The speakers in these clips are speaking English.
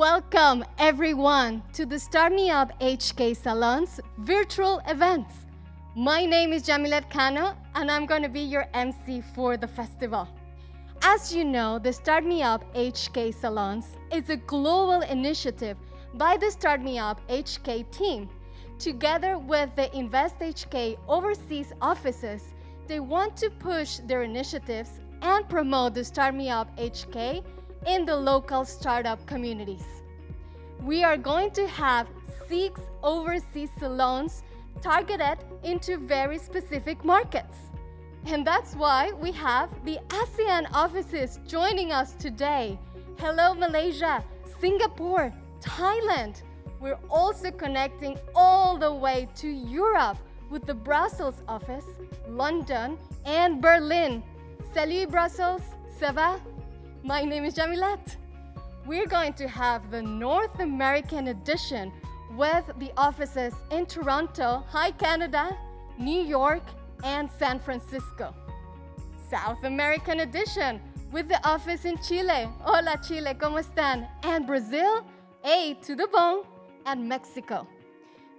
Welcome everyone to the StartmeupHK Salons virtual events. My name is Jamilat Kano and I'm going to be your MC for the festival. As you know, the StartmeupHK Salons is a global initiative by the StartmeupHK team. Together with the InvestHK overseas offices, they want to push their initiatives and promote the StartmeupHK in the local startup communities. We are going to have 6 overseas salons targeted into very specific markets. And that's why we have the ASEAN offices joining us today. Hello Malaysia, Singapore, Thailand. We're also connecting all the way to Europe with the Brussels office, London, and Berlin. Salut Brussels, ça va? My name is Jamilat. We're going to have the North American edition with the offices in Toronto, hi Canada, New York, and San Francisco. South American edition with the office in Chile, hola Chile, ¿cómo están? And Brazil, A to the bone, and Mexico.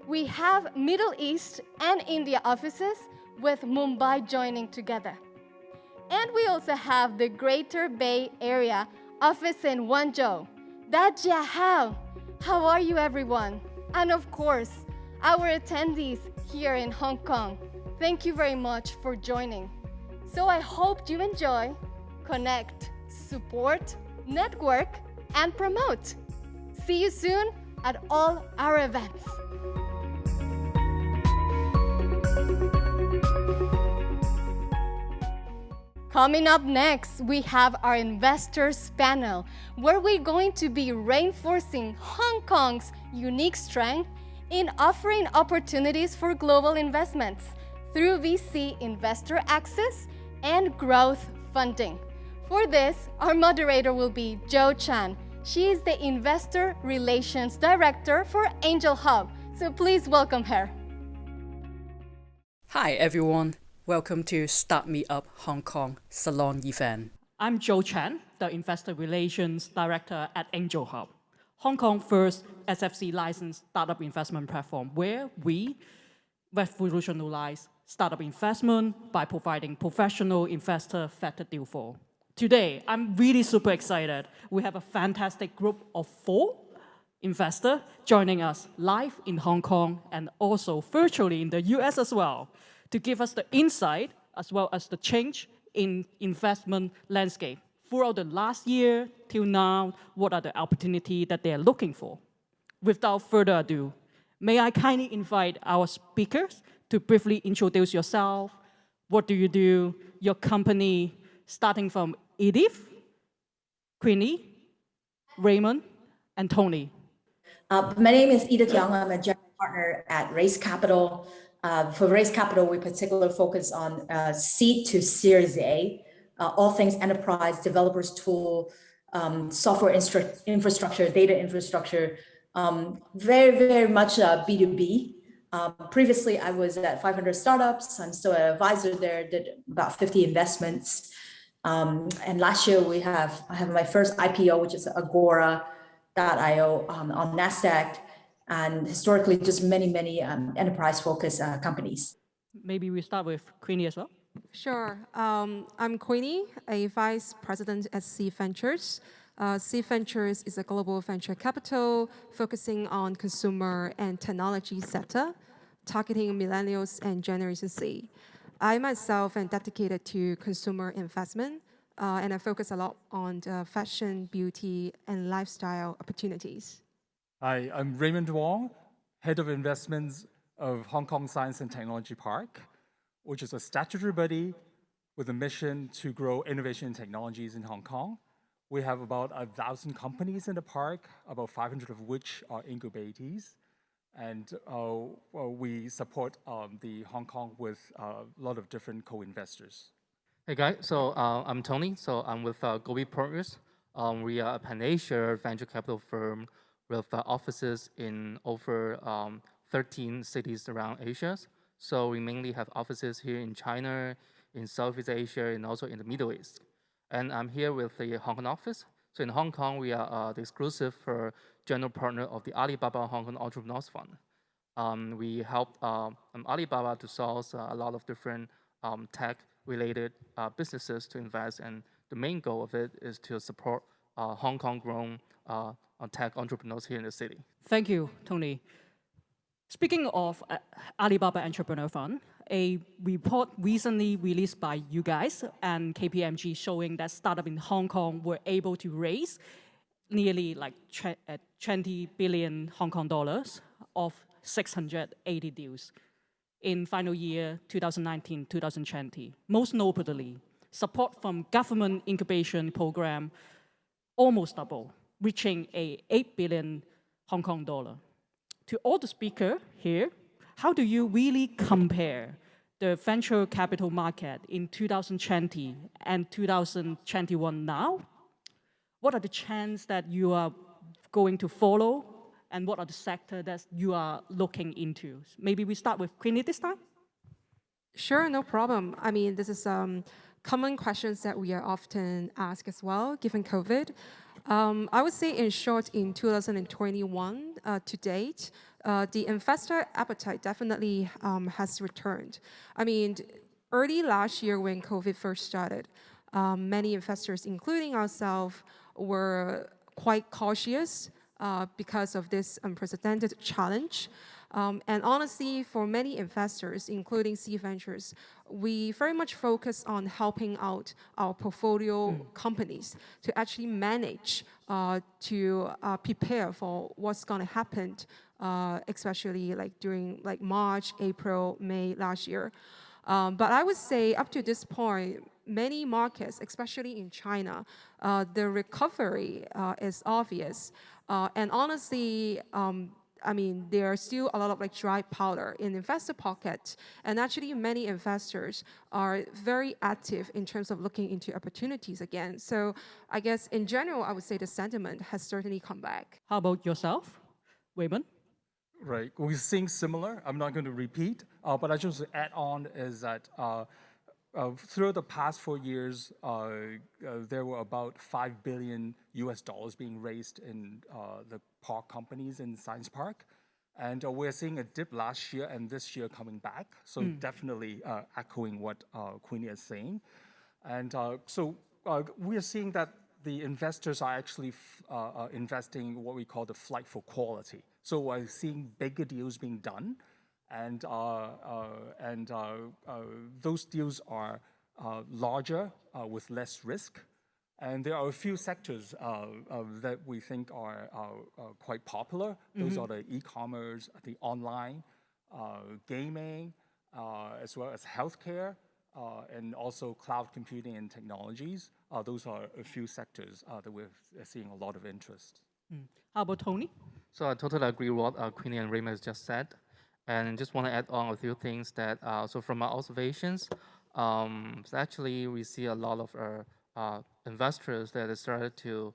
We have Middle East and India offices with Mumbai joining together. And we also have the Greater Bay Area office in Guangzhou. Dajia, how are you everyone? And of course, our attendees here in Hong Kong. Thank you very much for joining. So I hope you enjoy, connect, support, network, and promote. See you soon at all our events. Coming up next, we have our investors panel, where we're going to be reinforcing Hong Kong's unique strength in offering opportunities for global investments through VC investor access and growth funding. For this, our moderator will be Jo Chan. She is the Investor Relations Director for Angel Hub. So please welcome her. Hi everyone. Welcome to Start Me Up Hong Kong Salon event. I'm Jo Chan, the Investor Relations Director at Angel Hub, Hong Kong's first SFC licensed startup investment platform where we revolutionize startup investment by providing professional investor-vetted deal flow. Today, I'm really super excited. We have a fantastic group of 4 investors joining us live in Hong Kong and also virtually in the US as well, to give us the insight as well as the change in investment landscape throughout the last year till now, what are the opportunities that they are looking for. Without further ado, may I kindly invite our speakers to briefly introduce yourself, what do you do, your company, starting from Edif, Queenie, Raymond, and Tony. My name is Edith Young. I'm a general partner at Raise Capital. For Raise Capital, we particularly focus on seed to Series A, all things enterprise, developers tool, software infrastructure, data infrastructure, very, very much B2B. Previously, I was at 500 startups. I'm still an advisor there, did about 50 investments. And last year, I have my first IPO, which is Agora.io on NASDAQ. And historically, just many enterprise-focused companies. Maybe we start with Queenie as well. Sure. I'm Queenie, a vice president at C Ventures. C Ventures is a global venture capital focusing on consumer and technology sector, targeting millennials and Generation Z. I myself am dedicated to consumer investment, and I focus a lot on fashion, beauty, and lifestyle opportunities. Hi, I'm Raymond Wong, Head of Investments of Hong Kong Science and Technology Park, which is a statutory body with a mission to grow innovation and technologies in Hong Kong. We have about 1,000 companies in the park, about 500 of which are incubators. And we support the Hong Kong with a lot of different co-investors. Hey guys, so I'm Tony, so I'm with Gobi Progress. We are a Pan-Asia venture capital firm with offices in over 13 cities around Asia. So we mainly have offices here in China, in Southeast Asia, and also in the Middle East. And I'm here with the Hong Kong office. So in Hong Kong, we are the exclusive general partner of the Alibaba Hong Kong Entrepreneurs Fund. We help Alibaba to source a lot of different tech-related businesses to invest, and the main goal of it is to support Hong Kong-grown tech entrepreneurs here in the city. Thank you, Tony. Speaking of Alibaba Entrepreneur Fund, a report recently released by you guys and KPMG showing that startups in Hong Kong were able to raise nearly like 20 billion Hong Kong dollars of 680 deals in final year 2019-2020. Most notably, support from government incubation program almost double, reaching a 8 billion Hong Kong dollar. To all the speakers here, how do you really compare the venture capital market in 2020 and 2021 now? What are the chances that you are going to follow, and what are the sectors that you are looking into? Maybe we start with Queenie this time? Sure, no problem. I mean, this is common questions that we are often asked as well, given COVID. I would say in short, in 2021 to date, the investor appetite definitely has returned. I mean, early last year when COVID first started, many investors, including ourselves, were quite cautious because of this unprecedented challenge. And honestly, for many investors, including C Ventures, we very much focus on helping out our portfolio companies to actually manage to prepare for what's going to happen, especially like during like March, April, May last year. But I would say up to this point, many markets, especially in China, the recovery is obvious. And honestly, I mean, there are still a lot of like dry powder in investor pockets, and actually many investors are very active in terms of looking into opportunities again. So I guess in general, I would say the sentiment has certainly come back. How about yourself, Raymond? Right, we're seeing similar. I'm not going to repeat, but I just add on is that through the past 4 years, there were about $5 billion being raised in the park companies in Science Park. And we're seeing a dip last year and this year coming back. So definitely echoing what Queenie is saying. And so we are seeing that the investors are actually investing what we call the flight for quality. So we're seeing bigger deals being done. And those deals are larger with less risk. And there are a few sectors that we think are quite popular. Those are the e-commerce, the online, gaming, as well as healthcare, and also cloud computing and technologies. Those are a few sectors that we're seeing a lot of interest. How about Tony? So I totally agree with what Queenie and Raymond just said. And just want to add on a few things that, so from our observations, actually we see a lot of investors that have started to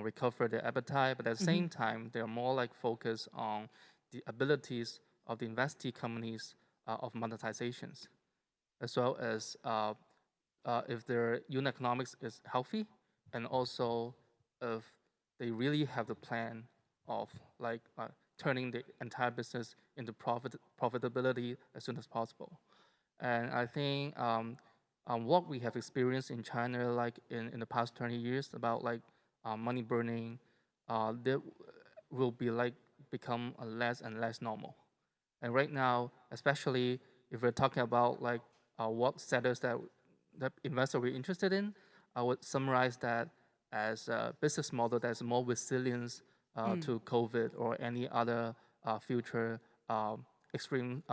recover their appetite, but at the same time, they're more like focused on the abilities of the investee companies of monetizations, as well as if their unit economics is healthy, and also if they really have the plan of like turning the entire business into profitability as soon as possible. And I think what we have experienced in China, like in the past 20 years, about like money burning, that will be like become less and less normal. And right now, especially if we're talking about like what sectors that investors were interested in, I would summarize that as a business model that's more resilience to COVID or any other future extreme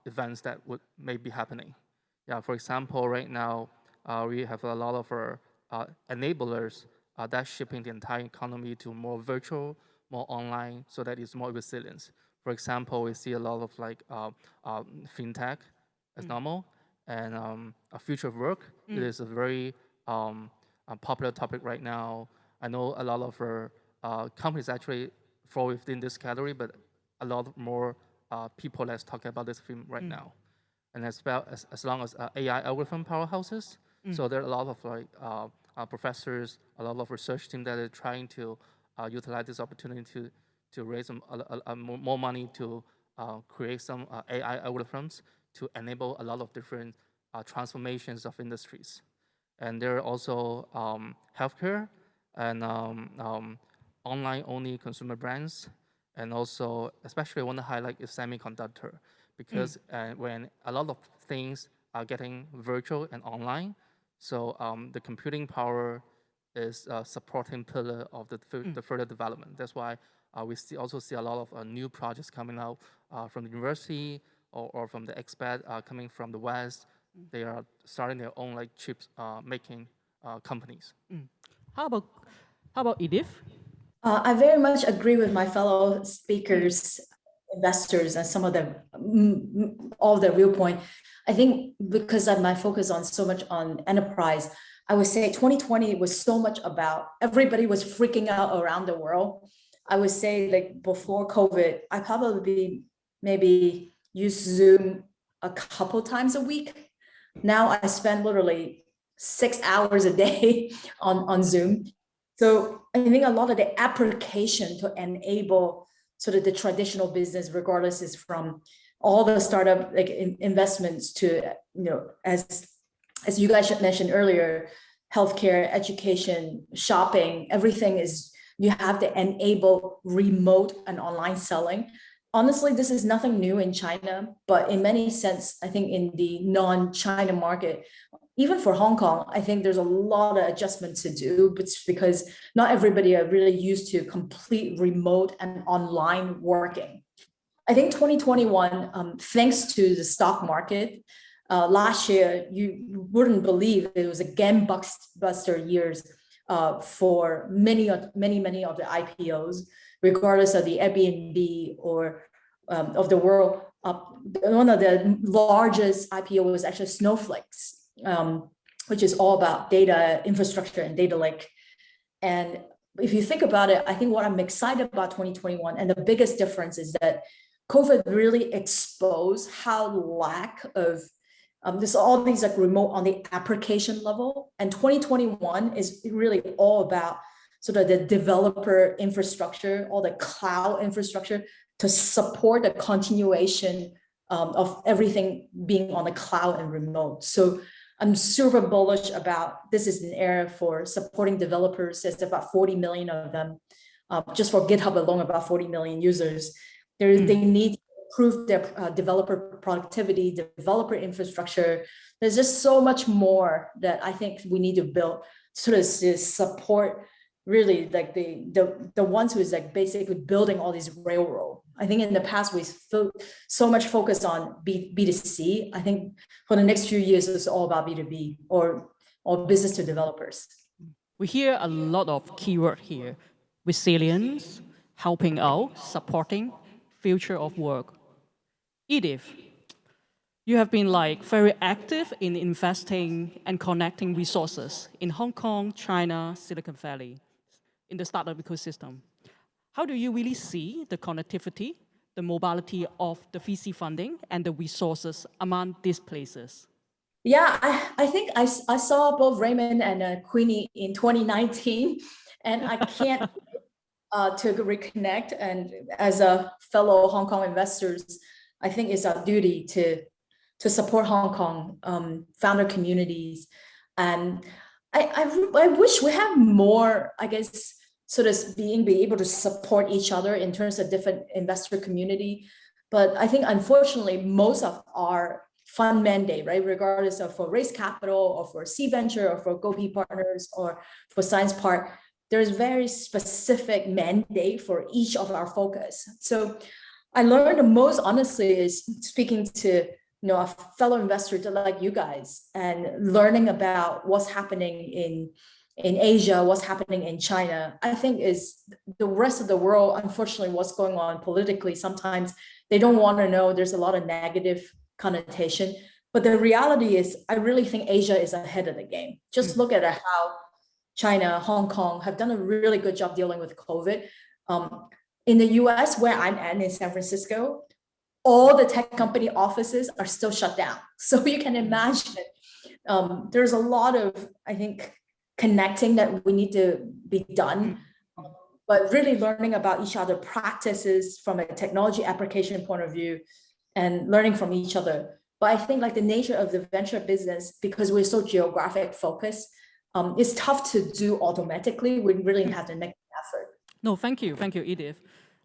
events that may be happening. Yeah, for example, right now we have a lot of enablers that's shifting the entire economy to more virtual, more online, so that it's more resilience. For example, we see a lot of like fintech as normal, and a future of work. It is a very popular topic right now. I know a lot of companies actually fall within this category, but a lot more people that's talking about this theme right now. And as well as long as AI algorithm powerhouses, so there are a lot of like professors, a lot of research team that are trying to utilize this opportunity to raise more money to create some AI algorithms to enable a lot of different transformations of industries. And there are also healthcare and online-only consumer brands, and also, especially I want to highlight is semiconductor, because when a lot of things are getting virtual and online, so the computing power is a supporting pillar of the further development. That's why we also see a lot of new projects coming out from the university or from the expat coming from the West. They are starting their own like chips making companies. How about Edif? I very much agree with my fellow speakers, investors, and some of the all their viewpoint. I think because of my focus on so much on enterprise, I would say 2020 was so much about everybody was freaking out around the world. I would say like before COVID, I probably maybe use Zoom a couple times a week. Now I spend literally 6 hours a day on Zoom. So I think a lot of the application to enable sort of the traditional business, regardless, is from all the startup like investments to, as you guys mentioned earlier, healthcare, education, shopping, everything is, you have to enable remote and online selling. Honestly, this is nothing new in China, but in many sense, I think in the non-China market, even for Hong Kong, I think there's a lot of adjustments to do, but it's because not everybody are really used to complete remote and online working. I think 2021, thanks to the stock market, last year, you wouldn't believe it was a gangbusters years for many of the IPOs, regardless of the Airbnb or of the world. One of the largest IPO was actually Snowflake's, which is all about data infrastructure and data lake. And if you think about it, I think what I'm excited about 2021, and the biggest difference is that COVID really exposed how lack of this all these like remote on the application level. And 2021 is really all about sort of the developer infrastructure, all the cloud infrastructure to support the continuation of everything being on the cloud and remote. So I'm super bullish about this is an era for supporting developers. There's about 40 million of them. Just for GitHub alone, about 40 million users. They need to improve their developer productivity, developer infrastructure. There's just so much more that I think we need to build sort of to support really like the ones who is like basically building all these railroad. I think in the past we so much focus on B2C. I think for the next few years it's all about B2B or business to developers. We hear a lot of keyword here: resilience, helping out, supporting, future of work. Edif, you have been like very active in investing and connecting resources in Hong Kong, China, Silicon Valley, in the startup ecosystem. How do you really see the connectivity, the mobility of the VC funding and the resources among these places? Yeah, I think I saw both Raymond and Queenie in 2019, and I can't to reconnect. And as a fellow Hong Kong investors, I think it's our duty to support Hong Kong founder communities. And I wish we have more, I guess, sort of be able to support each other in terms of different investor community. But I think, unfortunately, most of our fund mandate, right, regardless of for raise capital or for C venture or for Gobi Partners or for Science Park, there's very specific mandate for each of our focus. So I learned the most honestly is speaking to a fellow investor like you guys and learning about what's happening in Asia, what's happening in China. I think is the rest of the world, unfortunately, what's going on politically, sometimes they don't want to know. There's a lot of negative connotation. But the reality is, I really think Asia is ahead of the game. Just look at how China, Hong Kong have done a really good job dealing with COVID. In the US, where I'm at in San Francisco, all the tech company offices are still shut down. So you can imagine there's a lot of, I think, connecting that we need to be done, but really learning about each other practices from a technology application point of view and learning from each other. But I think like the nature of the venture business, because we're so geographic focused, it's tough to do automatically. We really have to make an effort. No, thank you, Edif.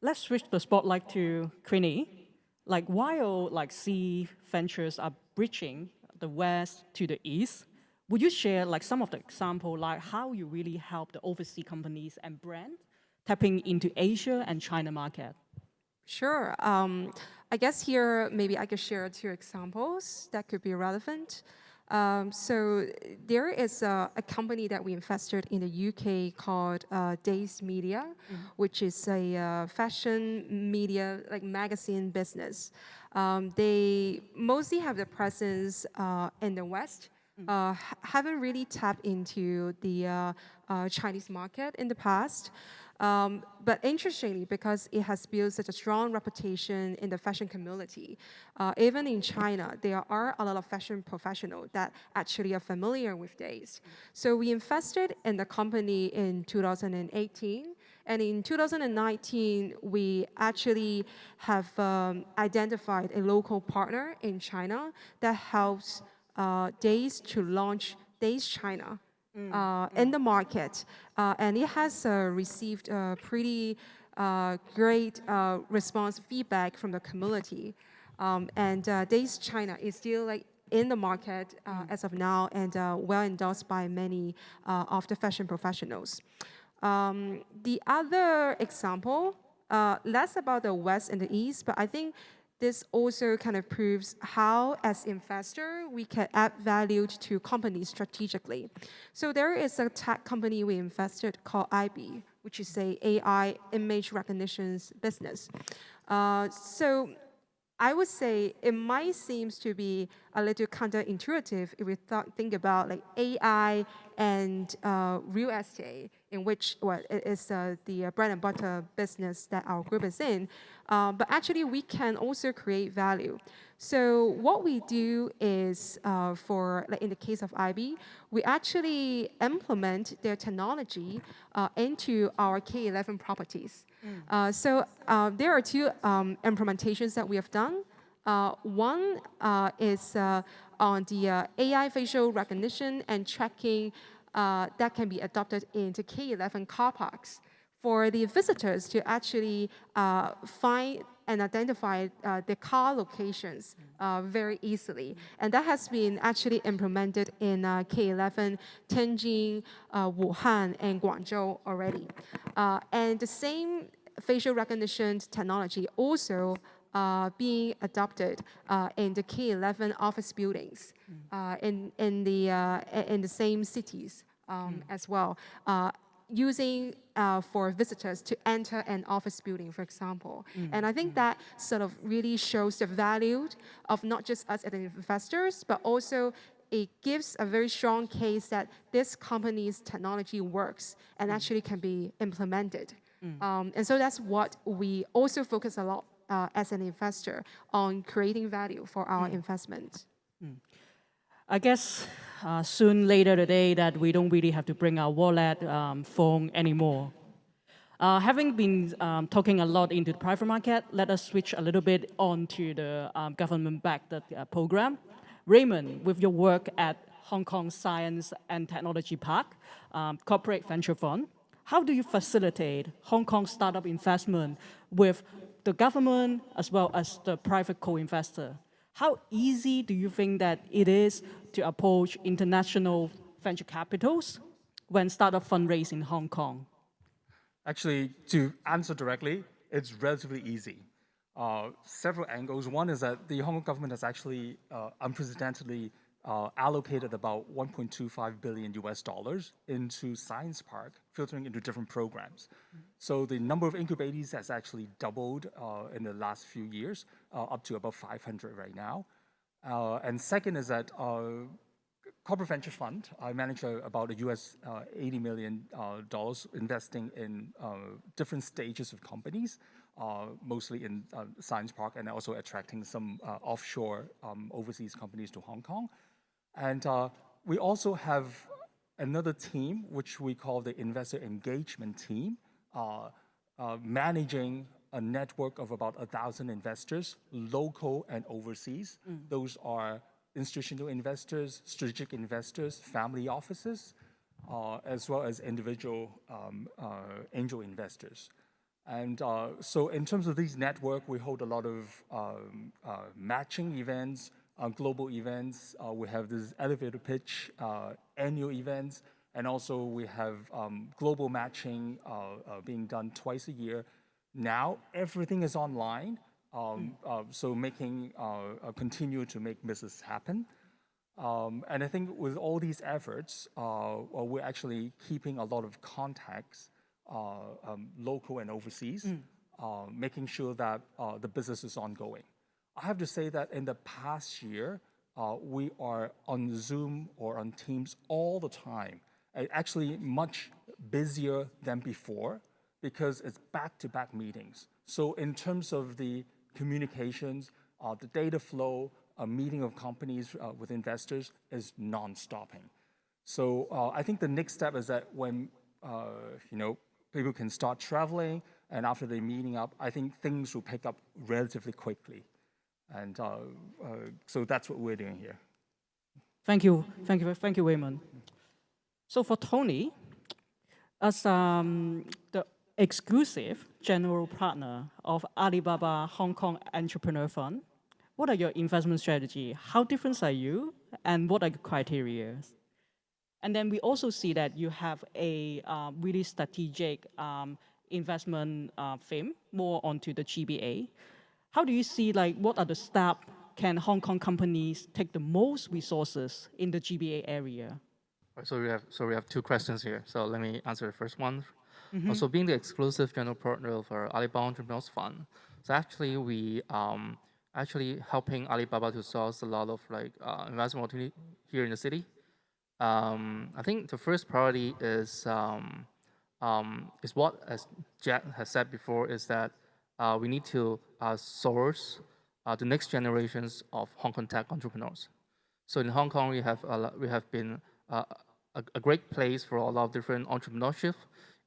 Let's switch the spotlight to Queenie. Like while like C ventures are bridging the west to the east, would you share like some of the example like how you really help the overseas companies and brands tapping into Asia and China market? Sure. I guess here maybe I could share 2 examples that could be relevant. So there is a company that we invested in the UK called Days Media, which is a fashion media like magazine business. They mostly have the presence in the West. Haven't really tapped into the Chinese market in the past. But interestingly, because it has built such a strong reputation in the fashion community, even in China, there are a lot of fashion professionals that actually are familiar with Days. So we invested in the company in 2018. And in 2019, we actually have identified a local partner in China that helps Days to launch Days China in the market. And it has received pretty great response feedback from the community. And Days China is still like in the market as of now and well endorsed by many of the fashion professionals. The other example, less about the West and the East, but I think this also kind of proves how, as investor, we can add value to companies strategically. So there is a tech company we invested called IB, which is a AI image recognition business. So I would say it might seem to be a little counterintuitive if we think about like AI and real estate, in which it is the bread and butter business that our group is in. But actually, we can also create value. So what we do is, for like in the case of IB, we actually implement their technology into our K11 properties. So there are 2 implementations that we have done. One is on the AI facial recognition and tracking that can be adopted into K11 car parks for the visitors to actually find and identify the car locations very easily. And that has been actually implemented in K11, Tianjin, Wuhan, and Guangzhou already. And the same facial recognition technology also being adopted in the K11 office buildings in the same cities as well, using for visitors to enter an office building, for example. And I think that sort of really shows the value of not just us as investors, but also it gives a very strong case that this company's technology works and actually can be implemented. And so that's what we also focus a lot as an investor on creating value for our investment. I guess soon later today that we don't really have to bring our wallet, phone anymore. Having been talking a lot into the private market, let us switch a little bit on to the government-backed program. Raymond, with your work at Hong Kong Science and Technology Park, Corporate Venture Fund, how do you facilitate Hong Kong startup investment with the government as well as the private co-investor? How easy do you think that it is to approach international venture capitals when startup fundraise in Hong Kong? Actually, to answer directly, it's relatively easy. Several angles. One is that the Hong Kong government has actually unprecedentedly allocated about 1.25 billion US dollars into Science Park, filtering into different programs. So the number of incubators has actually doubled in the last few years, up to about 500 right now. And second is that Corporate Venture Fund, I manage about a US $80 million investing in different stages of companies, mostly in Science Park, and also attracting some offshore overseas companies to Hong Kong. And we also have another team, which we call the investor engagement team, managing a network of about 1,000 investors, local and overseas. Those are institutional investors, strategic investors, family offices, as well as individual angel investors. And so in terms of these network, we hold a lot of matching events, global events. We have this elevator pitch, annual events, and also we have global matching being done twice a year. Now, everything is online, so making, continue to make business happen. And I think with all these efforts, we're actually keeping a lot of contacts, local and overseas, making sure that the business is ongoing. I have to say that in the past year, we are on Zoom or on Teams all the time, actually much busier than before because it's back-to-back meetings. So in terms of the communications, the data flow, a meeting of companies with investors is non-stopping. So I think the next step is that when people can start traveling and after they're meeting up, I think things will pick up relatively quickly. And so that's what we're doing here. Thank you, Raymond. So for Tony, as the exclusive general partner of Alibaba Hong Kong Entrepreneur Fund, what are your investment strategy? How different are you, and what are the criteria? And then we also see that you have a really strategic investment theme, more onto the GBA. How do you see, what are the steps can Hong Kong companies take the most resources in the GBA area? So we have two questions here. So let me answer the first one. So being the exclusive general partner for Alibaba Entrepreneurs Fund, so actually we actually helping Alibaba to source a lot of investment opportunity here in the city. I think the first priority is what, as Jack has said before, is that we need to source the next generations of Hong Kong tech entrepreneurs. So in Hong Kong, we have been a great place for a lot of different entrepreneurship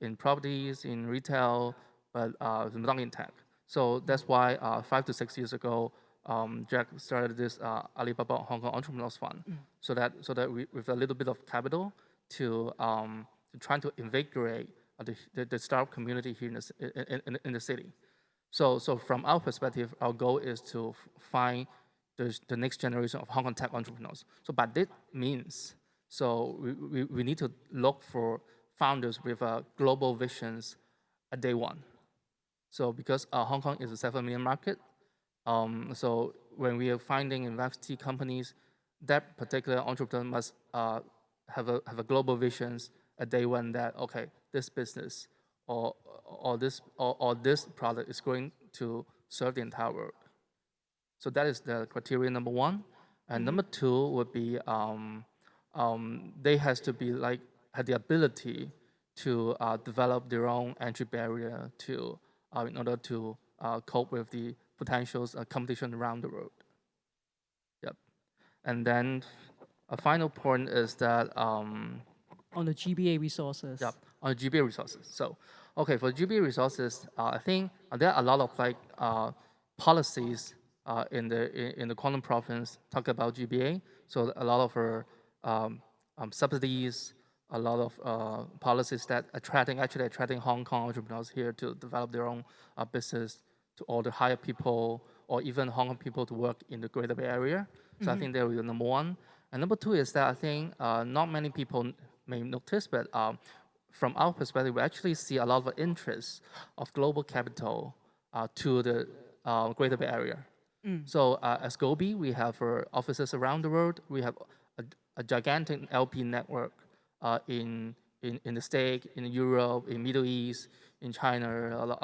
in properties, in retail, but not in tech. So that's why 5 to 6 years ago, Jack started this Alibaba Hong Kong Entrepreneurs Fund, so that we, with a little bit of capital, to try to invigorate the startup community here in the city. So from our perspective, our goal is to find the next generation of Hong Kong tech entrepreneurs. So but that means, so we need to look for founders with global visions at day one. So because Hong Kong is a 7 million market, so when we are finding InvestHK companies, that particular entrepreneur must have a global visions at day one, that okay, this business or this product is going to serve the entire world. So that is the criteria number one. And number two would be they has to be have the ability to develop their own entry barrier to in order to cope with the potentials competition around the world. Yep. And then a final point is that on the GBA resources. Yep, on the GBA resources. So okay, for GBA resources, I think there are a lot of policies in the Quantum Province talk about GBA. So a lot of subsidies, a lot of policies that attracting Hong Kong entrepreneurs here to develop their own business, to order hire people, or even Hong Kong people to work in the Greater Bay Area. So I think that would be number one. And number two is that I think not many people may notice, but from our perspective, we actually see a lot of interest of global capital to the Greater Bay Area. So as Gobi, we have offices around the world. We have a gigantic LP network in the States, in Europe, in Middle East, in China,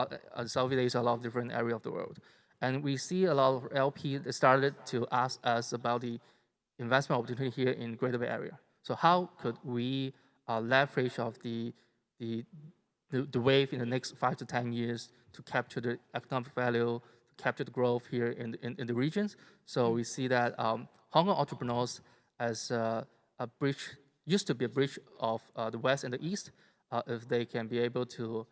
Southeast Asia, a lot of different areas of the world. And we see a lot of LP that started to ask us about the investment opportunity here in Greater Bay Area. So how could we leverage of the wave in the next 5 to 10 years to capture the economic value, to capture the growth here in the regions? So we see that Hong Kong entrepreneurs as a bridge used to be a bridge of the West and the East. If they can be able to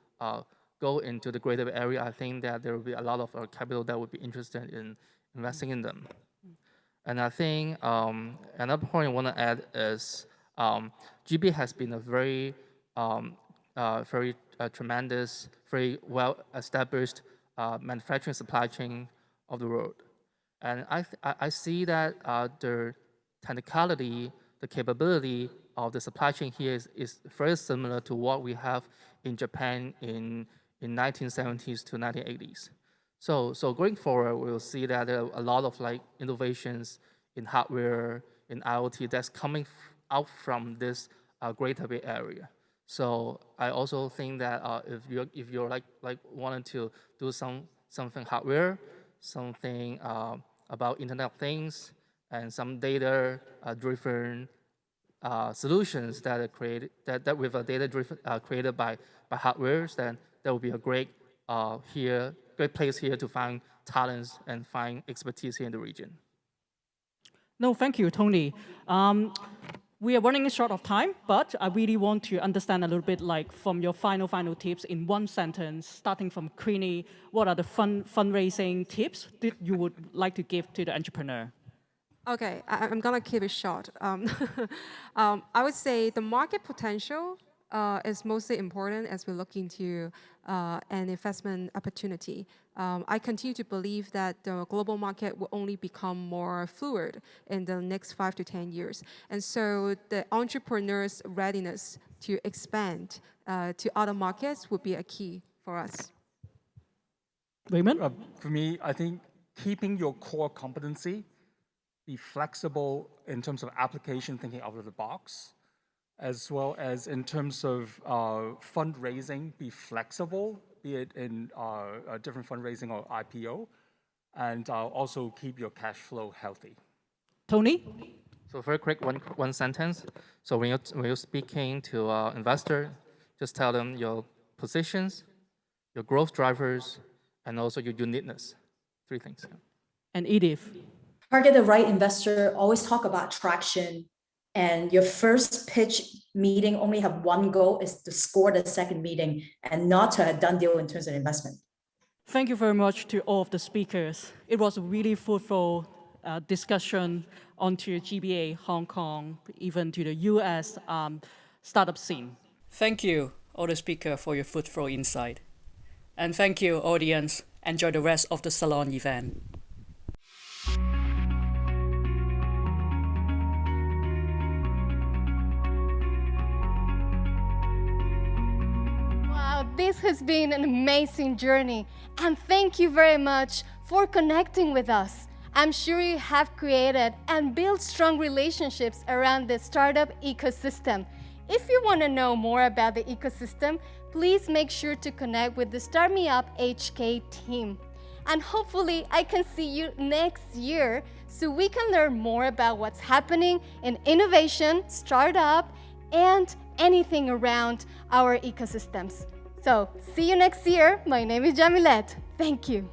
go into the greater area, I think that there will be a lot of capital that would be interested in investing in them. And I think another point I want to add is GB has been a very, very tremendous, very well-established manufacturing supply chain of the world. And I see that the technicality, the capability of the supply chain here is very similar to what we have in Japan in 1970s to 1980s. So going forward, we'll see that there are a lot of like innovations in hardware, in IoT that's coming out from this Greater Bay Area. So I also think that if you're like wanting to do something hardware, something about Internet of Things, and some data driven solutions that are created that with a data driven created by hardwares, then that would be a great great place here to find talents and find expertise here in the region. No, thank you, Tony. We are running short of time, but I really want to understand a little bit, like from your final tips in one sentence, starting from Queenie, what are the fundraising tips that you would like to give to the entrepreneur? Okay, I'm gonna keep it short. I would say the market potential is mostly important as we look into an investment opportunity. I continue to believe that the global market will only become more fluid in the next 5 to 10 years. And so the entrepreneur's readiness to expand to other markets would be a key for us. Raymond? For me, I think keeping your core competency, be flexible in terms of application, thinking out of the box, as well as in terms of fundraising, be flexible, be it in a different fundraising or IPO, and also keep your cash flow healthy. Tony? So very quick, one sentence. So when you're speaking to investor, just tell them your positions, your growth drivers, and also your uniqueness. 3 things. And Edif? Target the right investor, always talk about traction, and your first pitch meeting only have one goal, is to score the second meeting and not to have done deal in terms of investment. Thank you very much to all of the speakers. It was a really fruitful discussion onto GBA, Hong Kong, even to the US startup scene. Thank you, all the speakers, for your fruitful insight. And thank you, audience. Enjoy the rest of the Salon event. This has been an amazing journey, and thank you very much for connecting with us. I'm sure you have created and built strong relationships around the startup ecosystem. If you want to know more about the ecosystem, please make sure to connect with the StartmeupHK team. And hopefully I can see you next year so we can learn more about what's happening in innovation, startup, and anything around our ecosystems. So, see you next year. My name is Jamilet. Thank you.